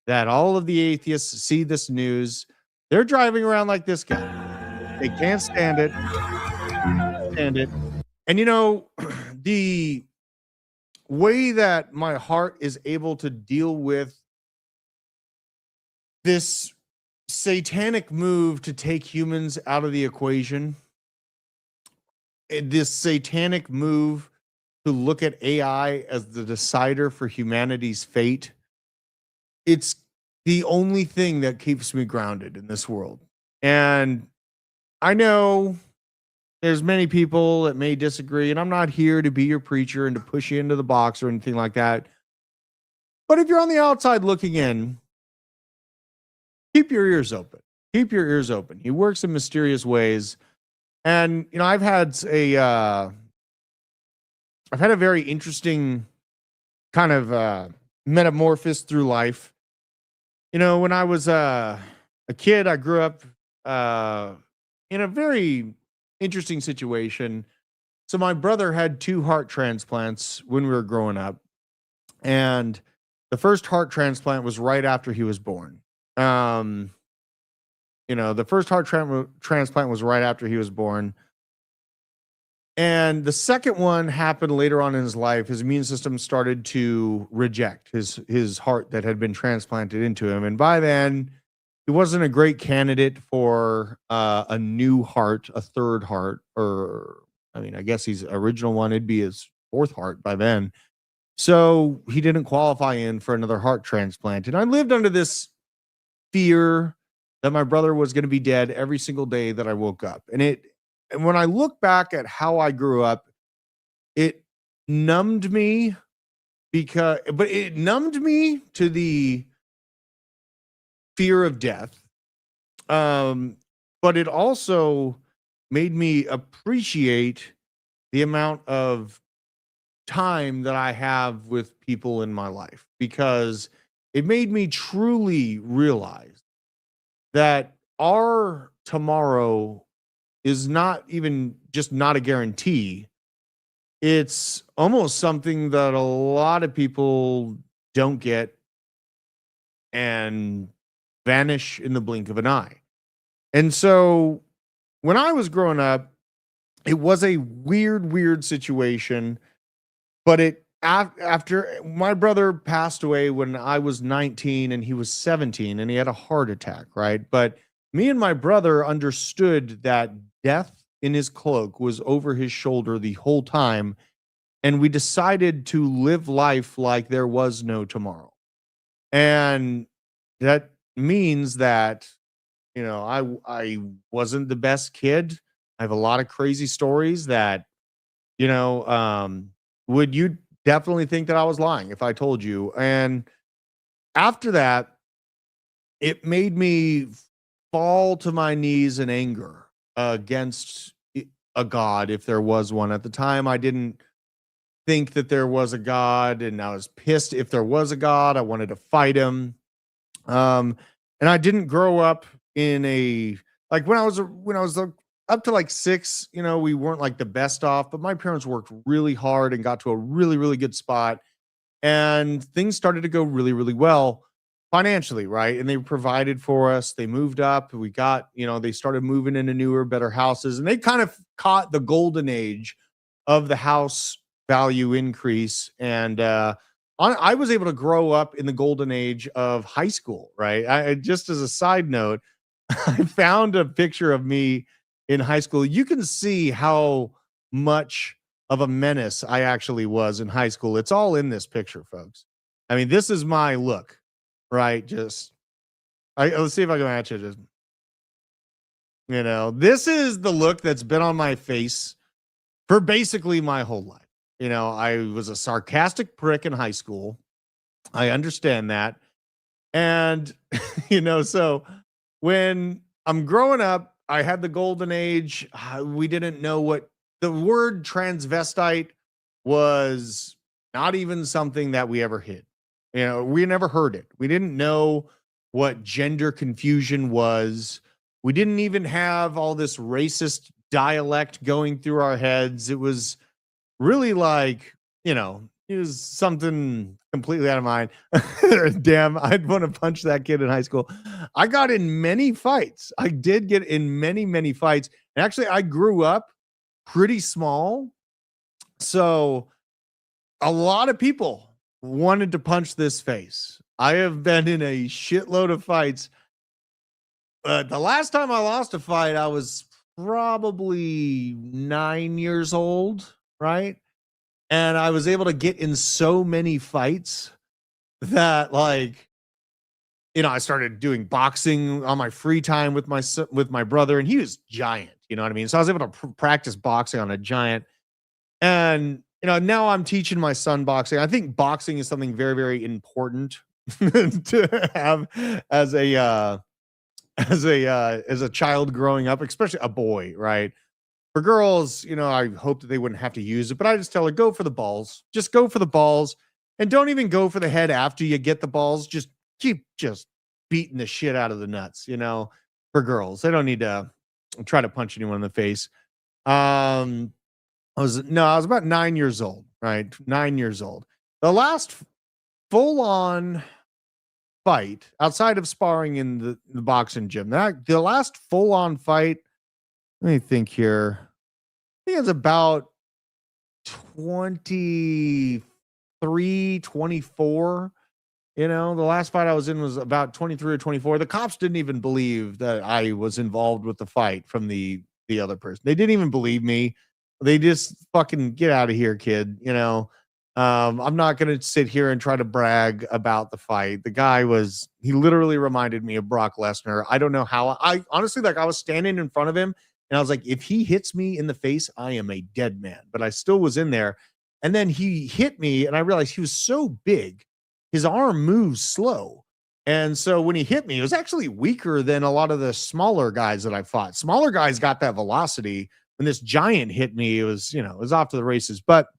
that all of the atheists see this news, they're driving around like this guy. They can't stand it. And you know, the way that my heart is able to deal with this satanic move to take humans out of the equation, this satanic move to look at AI as the decider for humanity's fate, it's the only thing that keeps me grounded in this world. And I know there's many people that may disagree, and I'm not here to be your preacher and to push you into the box or anything like that. But if you're on the outside looking in, keep your ears open. Keep your ears open. He works in mysterious ways. And, you know, I've had a very interesting kind of metamorphosis through life. You know, when I was a kid, I grew up in a very interesting situation. So my brother had 2 heart transplants when we were growing up. And the first heart transplant was right after he was born. You know, the first heart transplant was right after he was born. And the second one happened later on in his life. His immune system started to reject his heart that had been transplanted into him. And by then, he wasn't a great candidate for a new heart, a third heart, or I mean, I guess his original one, it'd be his 4th heart by then. So he didn't qualify in for another heart transplant. And I lived under this fear that my brother was going to be dead every single day that I woke up. And when I look back at how I grew up, it numbed me but it numbed me to the fear of death. But it also made me appreciate the amount of time that I have with people in my life, because it made me truly realize that our tomorrow is not even just not a guarantee. It's almost something that a lot of people don't get and vanish in the blink of an eye. And so when I was growing up, it was a weird situation, but after my brother passed away when I was 19 and he was 17 and he had a heart attack, right? But me and my brother understood that death in his cloak was over his shoulder the whole time. And we decided to live life like there was no tomorrow. And that means that, you know, I wasn't the best kid. I have a lot of crazy stories that, you know, would you definitely think that I was lying if I told you. And after that, it made me fall to my knees in anger against a God, if there was one. At the time, I didn't think that there was a God, and I was pissed. If there was a God, I wanted to fight him. And I didn't grow up in like when I was up to like 6, you know, we weren't like the best off, but my parents worked really hard and got to a really good spot, and things started to go really well financially, right? And they provided for us. They moved up. We got, you know, they started moving into newer, better houses, and they kind of caught the golden age of the house value increase. And I was able to grow up in the golden age of high school, right? I just as a side note, I found a picture of me in high school. You can see how much of a menace I actually was in high school. It's all in this picture, folks. I mean, this is my look, right? Let's see if I can match it. You know, this is the look that's been on my face for basically my whole life. You know, I was a sarcastic prick in high school. I understand that. And, you know, so when I'm growing up, I had the golden age. We didn't know what the word transvestite was not even something that we ever hid. You know, we never heard it. We didn't know what gender confusion was. We didn't even have all this racist dialect going through our heads. It was really like, you know, it was something completely out of mind. Damn, I'd want to punch that kid in high school. I got in many fights. I did get in many, many fights. And actually, I grew up pretty small. So a lot of people wanted to punch this face. I have been in a shitload of fights. The last time I lost a fight, I was probably 9 years old, right? And I was able to get in so many fights that, like, you know, I started doing boxing on my free time with my brother, and he was giant, you know what I mean? So I was able to practice boxing on a giant. And, you know, now I'm teaching my son boxing. I think boxing is something very, very important to have as a child growing up, especially a boy, right? For girls, you know, I hope that they wouldn't have to use it, but I just tell her, go for the balls. Just go for the balls, and don't even go for the head after you get the balls. Just keep just beating the shit out of the nuts, you know, for girls. They don't need to try to punch anyone in the face. I was about 9 years old, right? 9 years old. The last full-on fight outside of sparring in the boxing gym, the last full-on fight, let me think here. I think it's about 23, 24. You know, the last fight I was in was about 23 or 24. The cops didn't even believe that I was involved with the fight from the other person. They didn't even believe me. They just fucking get out of here, kid. You know, I'm not going to sit here and try to brag about the fight. The guy he literally reminded me of Brock Lesnar. I don't know how. I honestly, like, I was standing in front of him and I was like, if he hits me in the face, I am a dead man. But I still was in there. And then he hit me and I realized he was so big, his arm moves slow. And so when he hit me, it was actually weaker than a lot of the smaller guys that I fought. Smaller guys got that velocity. When this giant hit me, it was off to the races. But,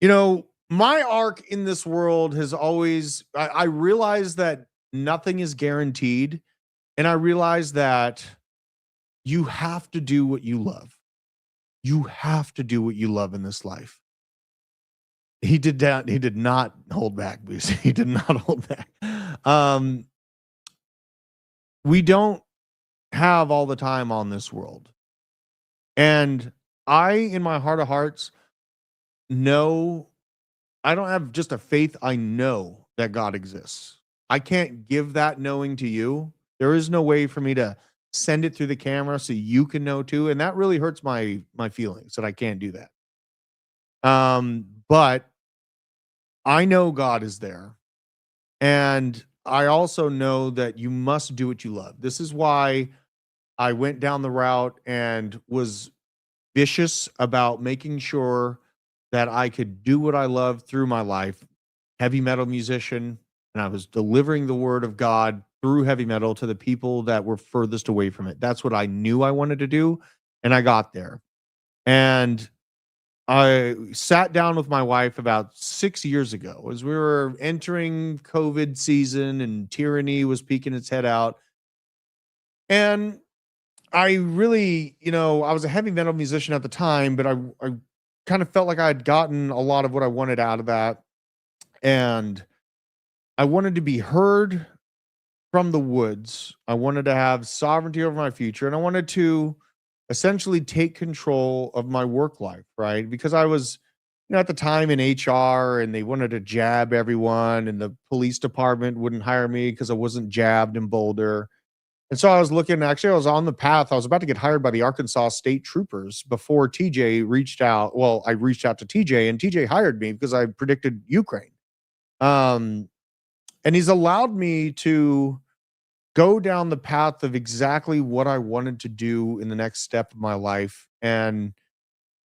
you know, my arc in this world has always, I realized that nothing is guaranteed. And I realized that you have to do what you love. You have to do what you love in this life. He did that. He did not hold back, Boosie. He did not hold back. We don't have all the time on this world. And I, in my heart of hearts, know, I don't have just a faith. I know that God exists. I can't give that knowing to you. There is no way for me to send it through the camera so you can know too. And that really hurts my feelings that I can't do that. But I know God is there. And I also know that you must do what you love. This is why I went down the route and was vicious about making sure that I could do what I love through my life. Heavy metal musician, and I was delivering the word of God through heavy metal to the people that were furthest away from it. That's what I knew I wanted to do, and I got there. And I sat down with my wife about 6 years ago as we were entering COVID season and tyranny was peeking its head out. And I really, I was a heavy metal musician at the time, but I kind of felt like I had gotten a lot of what I wanted out of that. And I wanted to be heard from the woods. I wanted to have sovereignty over my future. And I wanted to essentially take control of my work life, right? Because I was, at the time in HR and they wanted to jab everyone and the police department wouldn't hire me because I wasn't jabbed in Boulder. And so I was I was on the path. I was about to get hired by the Arkansas State Troopers before TJ reached out. Well, I reached out to TJ and TJ hired me because I predicted Ukraine. And he's allowed me to go down the path of exactly what I wanted to do in the next step of my life. And,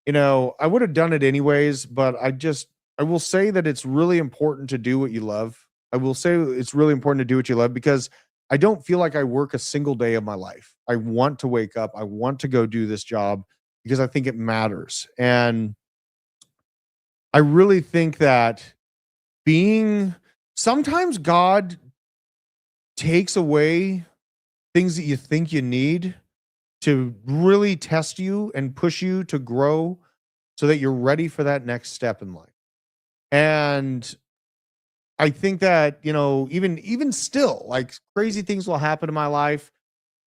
I would have done it anyways, but I will say that it's really important to do what you love. I will say it's really important to do what you love because I don't feel like I work a single day of my life. I want to wake up. I want to go do this job because I think it matters. And I really think that sometimes God takes away things that you think you need to really test you and push you to grow so that you're ready for that next step in life. And I think that, even still, like, crazy things will happen in my life.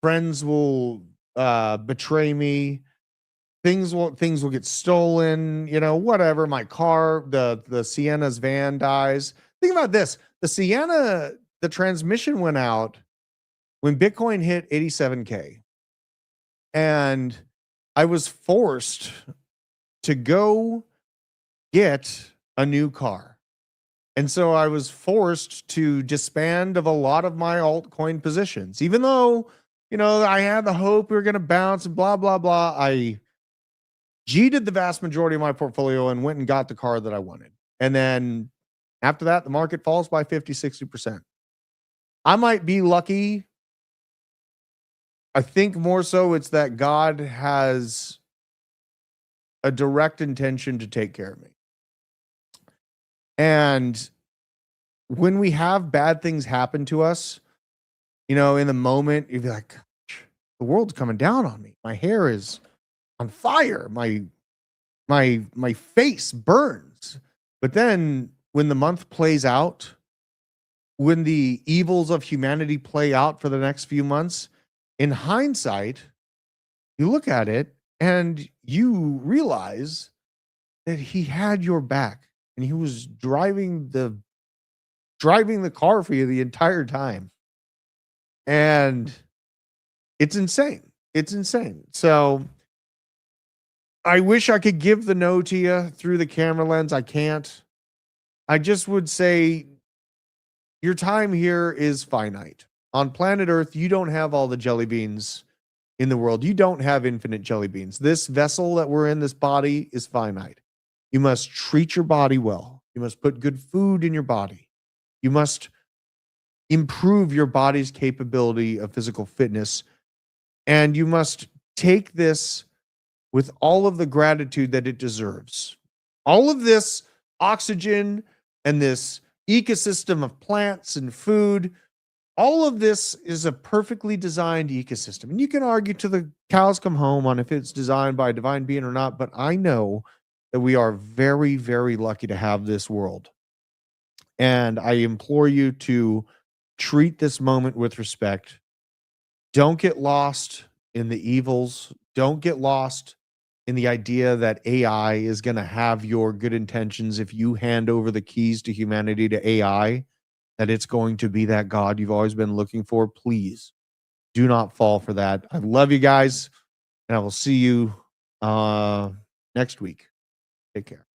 Friends will betray me. Things will get stolen, whatever. My car, the Sienna's van dies. Think about this. The Sienna, the transmission went out when Bitcoin hit 87K. And I was forced to go get a new car. And so I was forced to disband of a lot of my altcoin positions, even though, I had the hope we were going to bounce and blah, blah, blah. I G-did the vast majority of my portfolio and went and got the car that I wanted. And then after that, the market falls by 50, 60%. I might be lucky. I think more so it's that God has a direct intention to take care of me. And when we have bad things happen to us, in the moment, you'd be like, gosh, the world's coming down on me. My hair is on fire. My face burns. But then when the month plays out, when the evils of humanity play out for the next few months, in hindsight, you look at it and you realize that he had your back and he was driving the car for you the entire time. And it's insane. It's insane. So I wish I could give the no to you through the camera lens. I can't. I just would say your time here is finite. On planet Earth, you don't have all the jelly beans in the world. You don't have infinite jelly beans. This vessel that we're in, this body, is finite. You must treat your body well. You must put good food in your body. You must improve your body's capability of physical fitness. And you must take this with all of the gratitude that it deserves. All of this oxygen and this ecosystem of plants and food, all of this is a perfectly designed ecosystem. And you can argue till the cows come home on if it's designed by a divine being or not, but I know that we are very, very lucky to have this world. And I implore you to treat this moment with respect. Don't get lost in the evils. Don't get lost in the idea that AI is going to have your good intentions if you hand over the keys to humanity to AI, that it's going to be that God you've always been looking for. Please do not fall for that. I love you guys, and I will see you next week. Take care.